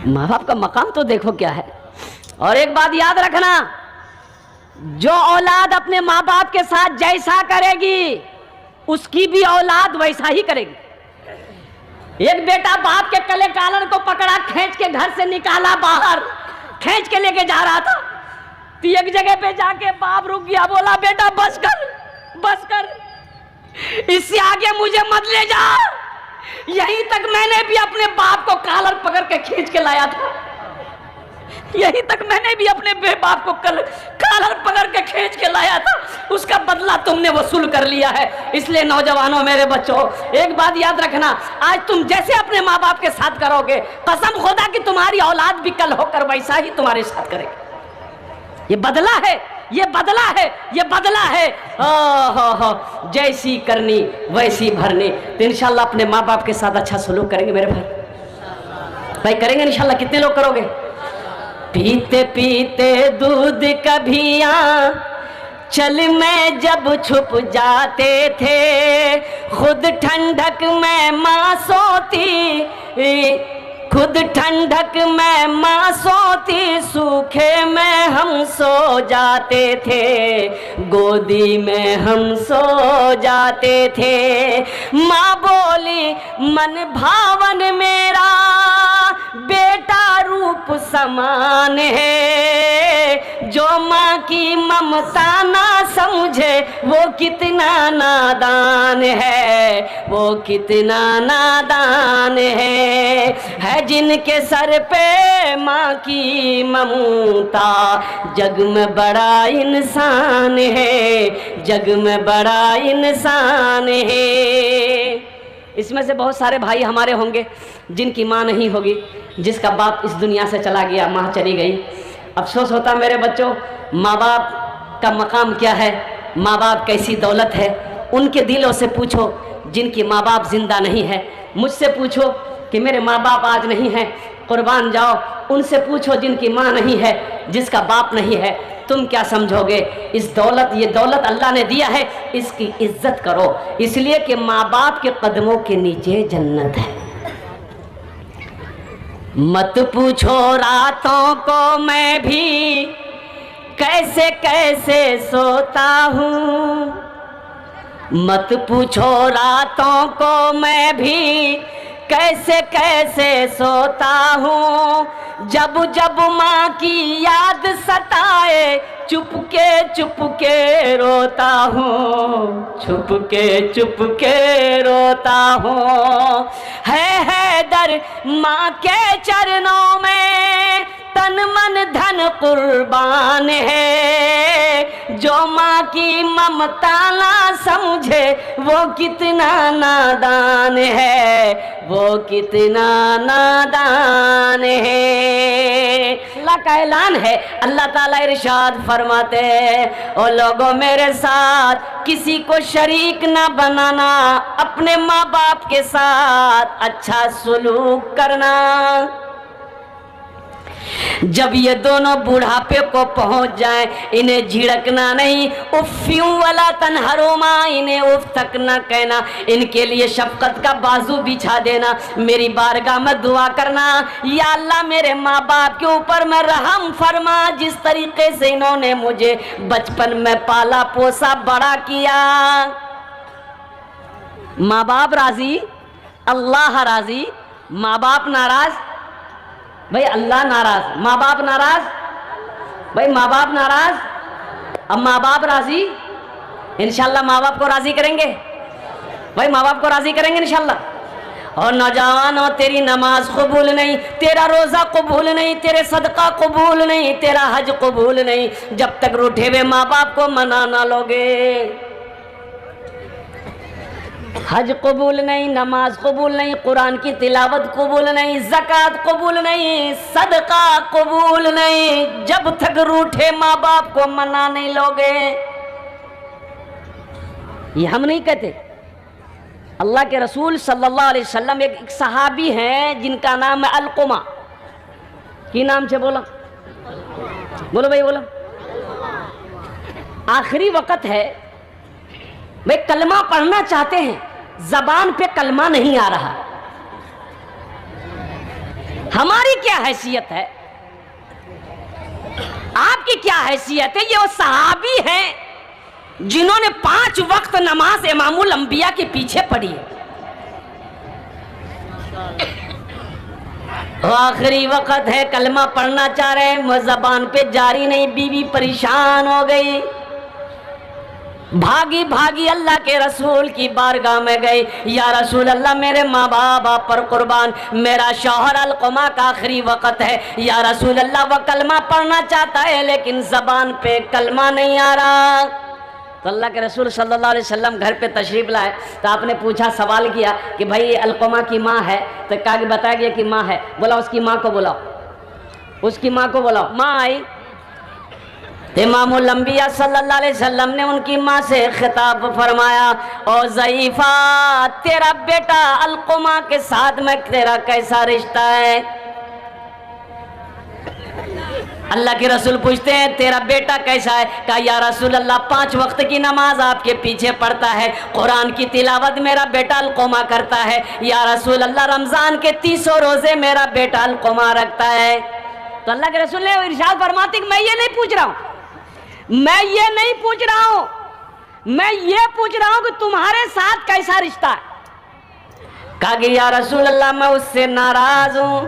माँ बाप का मकाम तो देखो क्या है। और एक बात याद रखना, जो औलाद अपने माँ बाप के साथ जैसा करेगी उसकी भी औलाद वैसा ही करेगी। एक बेटा बाप के कले कालन को पकड़ा, खींच के घर से निकाला बाहर, खींच के लेके जा रहा था, तो एक जगह पे जाके बाप रुक गया, बोला बेटा बस कर, इससे आगे मुझे मत ले जा। यहीं तक मैंने भी अपने बाप को कालर पकड़ के खींच के लाया था, यहीं तक मैंने भी अपने बाप को कालर पकड़ के खींच के लाया था, उसका बदला तुमने वसूल कर लिया है। इसलिए नौजवानों, मेरे बच्चों, एक बात याद रखना, आज तुम जैसे अपने माँ बाप के साथ करोगे, कसम खुदा कि तुम्हारी औलाद भी कल होकर वैसा ही तुम्हारे साथ करेगी। ये बदला है, ये बदला है, ये बदला है। हो जैसी करनी वैसी भरनी। तो इंशाल्लाह अपने माँ बाप के साथ अच्छा सलूक करेंगे मेरे भाई करेंगे इंशाल्लाह। कितने लोग करोगे? पीते पीते दूध कभी चल में जब छुप जाते थे, खुद ठंडक में माँ सोती, खुद ठंडक में माँ सोती, सूखे में हम सो जाते थे, गोदी में हम सो जाते थे। माँ बोली मन भावन मेरा बेटा रूप समान है, जो माँ की ममता ना समझे वो कितना नादान है, वो कितना नादान है जिनके सर पे माँ की ममता, जग में बड़ा इंसान है, जग में बड़ा इंसान है। इसमें से बहुत सारे भाई हमारे होंगे जिनकी माँ नहीं होगी, जिसका बाप इस दुनिया से चला गया, माँ चली गई। अफसोस होता मेरे बच्चों, माँ बाप का मकाम क्या है, माँ बाप कैसी दौलत है। उनके दिलों से पूछो जिनकी माँ बाप जिंदा नहीं है। मुझसे पूछो कि मेरे माँ बाप आज नहीं हैं, कुर्बान जाओ। उनसे पूछो जिनकी माँ नहीं है, जिसका बाप नहीं है, तुम क्या समझोगे? इस दौलत, ये दौलत अल्लाह ने दिया है, इसकी इज्जत करो, इसलिए कि माँ बाप के कदमों के नीचे जन्नत है। मत पूछो रातों को मैं भी कैसे कैसे सोता हूँ, मत पूछो रातों को मैं भी कैसे कैसे सोता हूँ, जब जब माँ की याद सताए चुपके चुपके रोता हूँ, चुपके रोता हूँ। है दर माँ के चरणों में तन मन धन कुर्बान है, जो माँ की ममता ना समझे वो कितना नादान है, वो कितना नादान है। अल्लाह का ऐलान है, अल्लाह ताला इरशाद फरमाते हैं, ओ लोगों मेरे साथ किसी को शरीक ना बनाना, अपने माँ बाप के साथ अच्छा सलूक करना। जब ये दोनों बुढ़ापे को पहुंच जाएं, इन्हें झिड़कना नहीं, उफ्यूं वाला तनहरुमा, इन्हें उफ तक न कहना, इनके लिए शफकत का बाजू बिछा देना। मेरी बारगाह में दुआ करना, या अल्लाह मेरे माँ बाप के ऊपर मैं रहम फरमा, जिस तरीके से इन्होंने मुझे बचपन में पाला पोसा बड़ा किया। माँ बाप राजी, अल्लाह राजी। माँ बाप नाराज, भाई अल्लाह नाराज। माँ बाप नाराज, भाई माँ बाप नाराज। अब माँ बाप राजी, इंशाल्लाह माँ बाप को राजी करेंगे, भाई माँ बाप को राजी करेंगे इंशाल्लाह। और नौजवानों, तेरी नमाज कबूल नहीं, तेरा रोज़ा कबूल नहीं, तेरे सदका कबूल नहीं, तेरा हज कबूल नहीं, जब तक रूठे हुए माँ बाप को मना ना लोगे। हज कबूल नहीं, नमाज कबूल नहीं, कुरान की तिलावत कबूल नहीं, ज़कात कबूल नहीं, सदका कबूल नहीं, जब तक रूठे माँ बाप को मना नहीं लोगे। ये हम नहीं कहते, अल्लाह के रसूल सल्लल्लाहु अलैहि वसल्लम, एक सहाबी हैं जिनका नाम है अलकुमा। की नाम से बोलो, बोलो भाई बोलो। आखिरी वक्त है, भाई कलमा पढ़ना चाहते हैं, जबान पे कलमा नहीं आ रहा। हमारी क्या हैसियत है, आपकी क्या हैसियत है? ये वो सहाबी हैं जिन्होंने 5 वक्त नमाज इमामुल अंबिया के पीछे पढ़ी है। आखिरी वक्त है, कलमा पढ़ना चाह रहे हैं, ज़बान पे जारी नहीं, बीवी परेशान हो गई, भागी भागी अल्लाह के रसूल की बारगाह में गई। या रसूल अल्लाह, मेरे माँ बाप आप पर कुर्बान, मेरा शौहर अलक़मा का आखिरी वक़्त है। या रसूल अल्लाह, वह कलमा पढ़ना चाहता है लेकिन ज़बान पे कलमा नहीं आ रहा। तो अल्लाह के रसूल सल्लल्लाहु अलैहि वसल्लम घर पे तशरीफ़ लाए तो आपने पूछा, सवाल किया कि भाई अलक़मा की माँ है? तो कहा कि बताया गया कि माँ है। बोला उसकी माँ को बुलाओ, उसकी माँ को बुलाओ। माँ आई, इमामुल अंबिया सल्लल्लाहु अलैहि वसल्लम ने उनकी माँ से खिताब फरमाया, ओ ज़ईफ़ा, तेरा बेटा अलक़मा के साथ में तेरा कैसा रिश्ता है? अल्लाह के रसूल पूछते हैं, तेरा बेटा कैसा है? कहा, या रसूल अल्लाह, 5 वक्त की नमाज आपके पीछे पढ़ता है, कुरान की तिलावत मेरा बेटा अलक़मा करता है। या रसूल अल्लाह, रमज़ान के 30 रोज़े मेरा बेटा अलक़मा रखता है। तो अल्लाह के रसूल ने इरशाद फरमाते कि मैं ये नहीं पूछ रहा हूँ, मैं ये नहीं पूछ रहा हूं, मैं ये पूछ रहा हूं कि तुम्हारे साथ कैसा रिश्ता है। कहा कि या रसूल अल्लाह, मैं उससे नाराज हूं,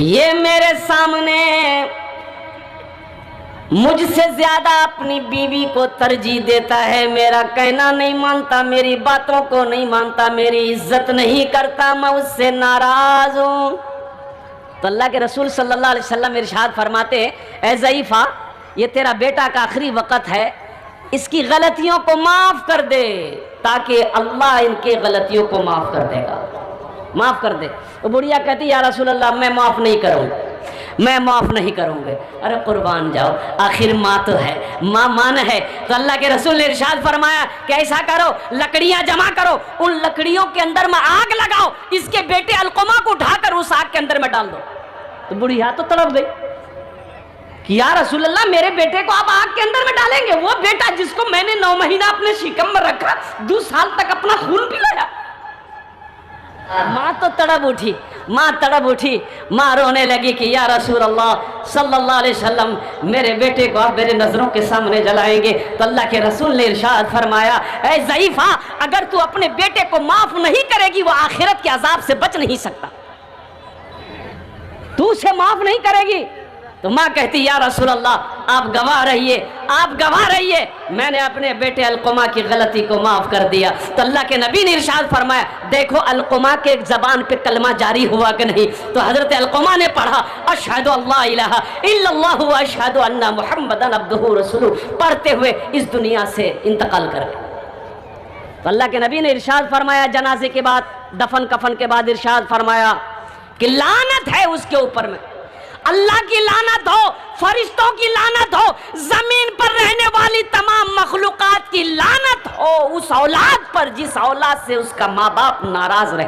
ये मेरे सामने मुझसे ज्यादा अपनी बीवी को तरजीह देता है, मेरा कहना नहीं मानता, मेरी बातों को नहीं मानता, मेरी इज्जत नहीं करता, मैं उससे नाराज हूं। तो अल्लाह के रसूल सल्लल्लाहु अलैहि वसल्लम इरशाद फरमाते हैं, ए ज़ईफ़ा, ये तेरा बेटा का आखिरी वक़्त है, इसकी गलतियों को माफ़ कर दे, ताकि अल्लाह इनकी गलतियों को माफ़ कर देगा, माफ़ कर दे। तो बुढ़िया कहती, या रसूल अल्लाह, मैं माफ़ नहीं करूँगी, मैं माफ़ नहीं करूँगी। अरे कुर्बान जाओ, आखिर माँ तो है, माँ मान है। तो अल्लाह के रसूल ने इरशाद फरमाया कि ऐसा करो, लकड़ियाँ जमा करो, उन लकड़ियों के अंदर में आग लगाओ, इसके बेटे अलक़मा को उठाकर उस आग के अंदर में डाल दो। तो बुढ़िया तो तड़प गई कि या रसूल अल्लाह, मेरे बेटे को आप आग के अंदर में डालेंगे? वो बेटा जिसको मैंने 9 महीना अपने शिकम में रखा, 2 साल तक अपना खून पिलाया। माँ तो तड़प उठी, माँ तड़प उठी, माँ रोने लगी कि या रसूल अल्लाह सल्लल्लाहु अलैहि वसल्लम, मेरे बेटे को आप मेरे नज़रों के सामने जलाएंगे। तो अल्लाह के रसूल ने इरशाद फरमाया, ऐ ज़ईफ़ा, अगर तू अपने बेटे को माफ़ नहीं करेगी, वो आखिरत के अज़ाब से बच नहीं सकता, तू उसे माफ़ नहीं करेगी। तो माँ कहती, या रसूल अल्लाह, आप गवाह रहिए, आप गवाह रहिए, मैंने अपने बेटे अलक़मा की गलती को माफ़ कर दिया। तो अल्लाह के नबी ने इरशाद फरमाया, देखो अलक़मा के ज़बान पे कलमा जारी हुआ कि नहीं? तो हज़रत अलक़मा ने पढ़ा, अशहदु अल्ला इलाहा इल्लल्लाहु व अशहदु अन्ना मुहम्मदन अब्दुहु रसूलुहु, पढ़ते हुए इस दुनिया से इंतकाल कर गए। तो अल्लाह के नबी ने इरशाद फरमाया, जनाजे के बाद, दफन कफन के बाद इरशाद फरमाया कि लानत है उसके ऊपर में, अल्लाह की लानत हो, फरिश्तों की लानत हो, जमीन पर रहने वाली तमाम मखलूकात की लानत हो उस औलाद पर जिस औलाद से उसका माँ बाप नाराज रहे।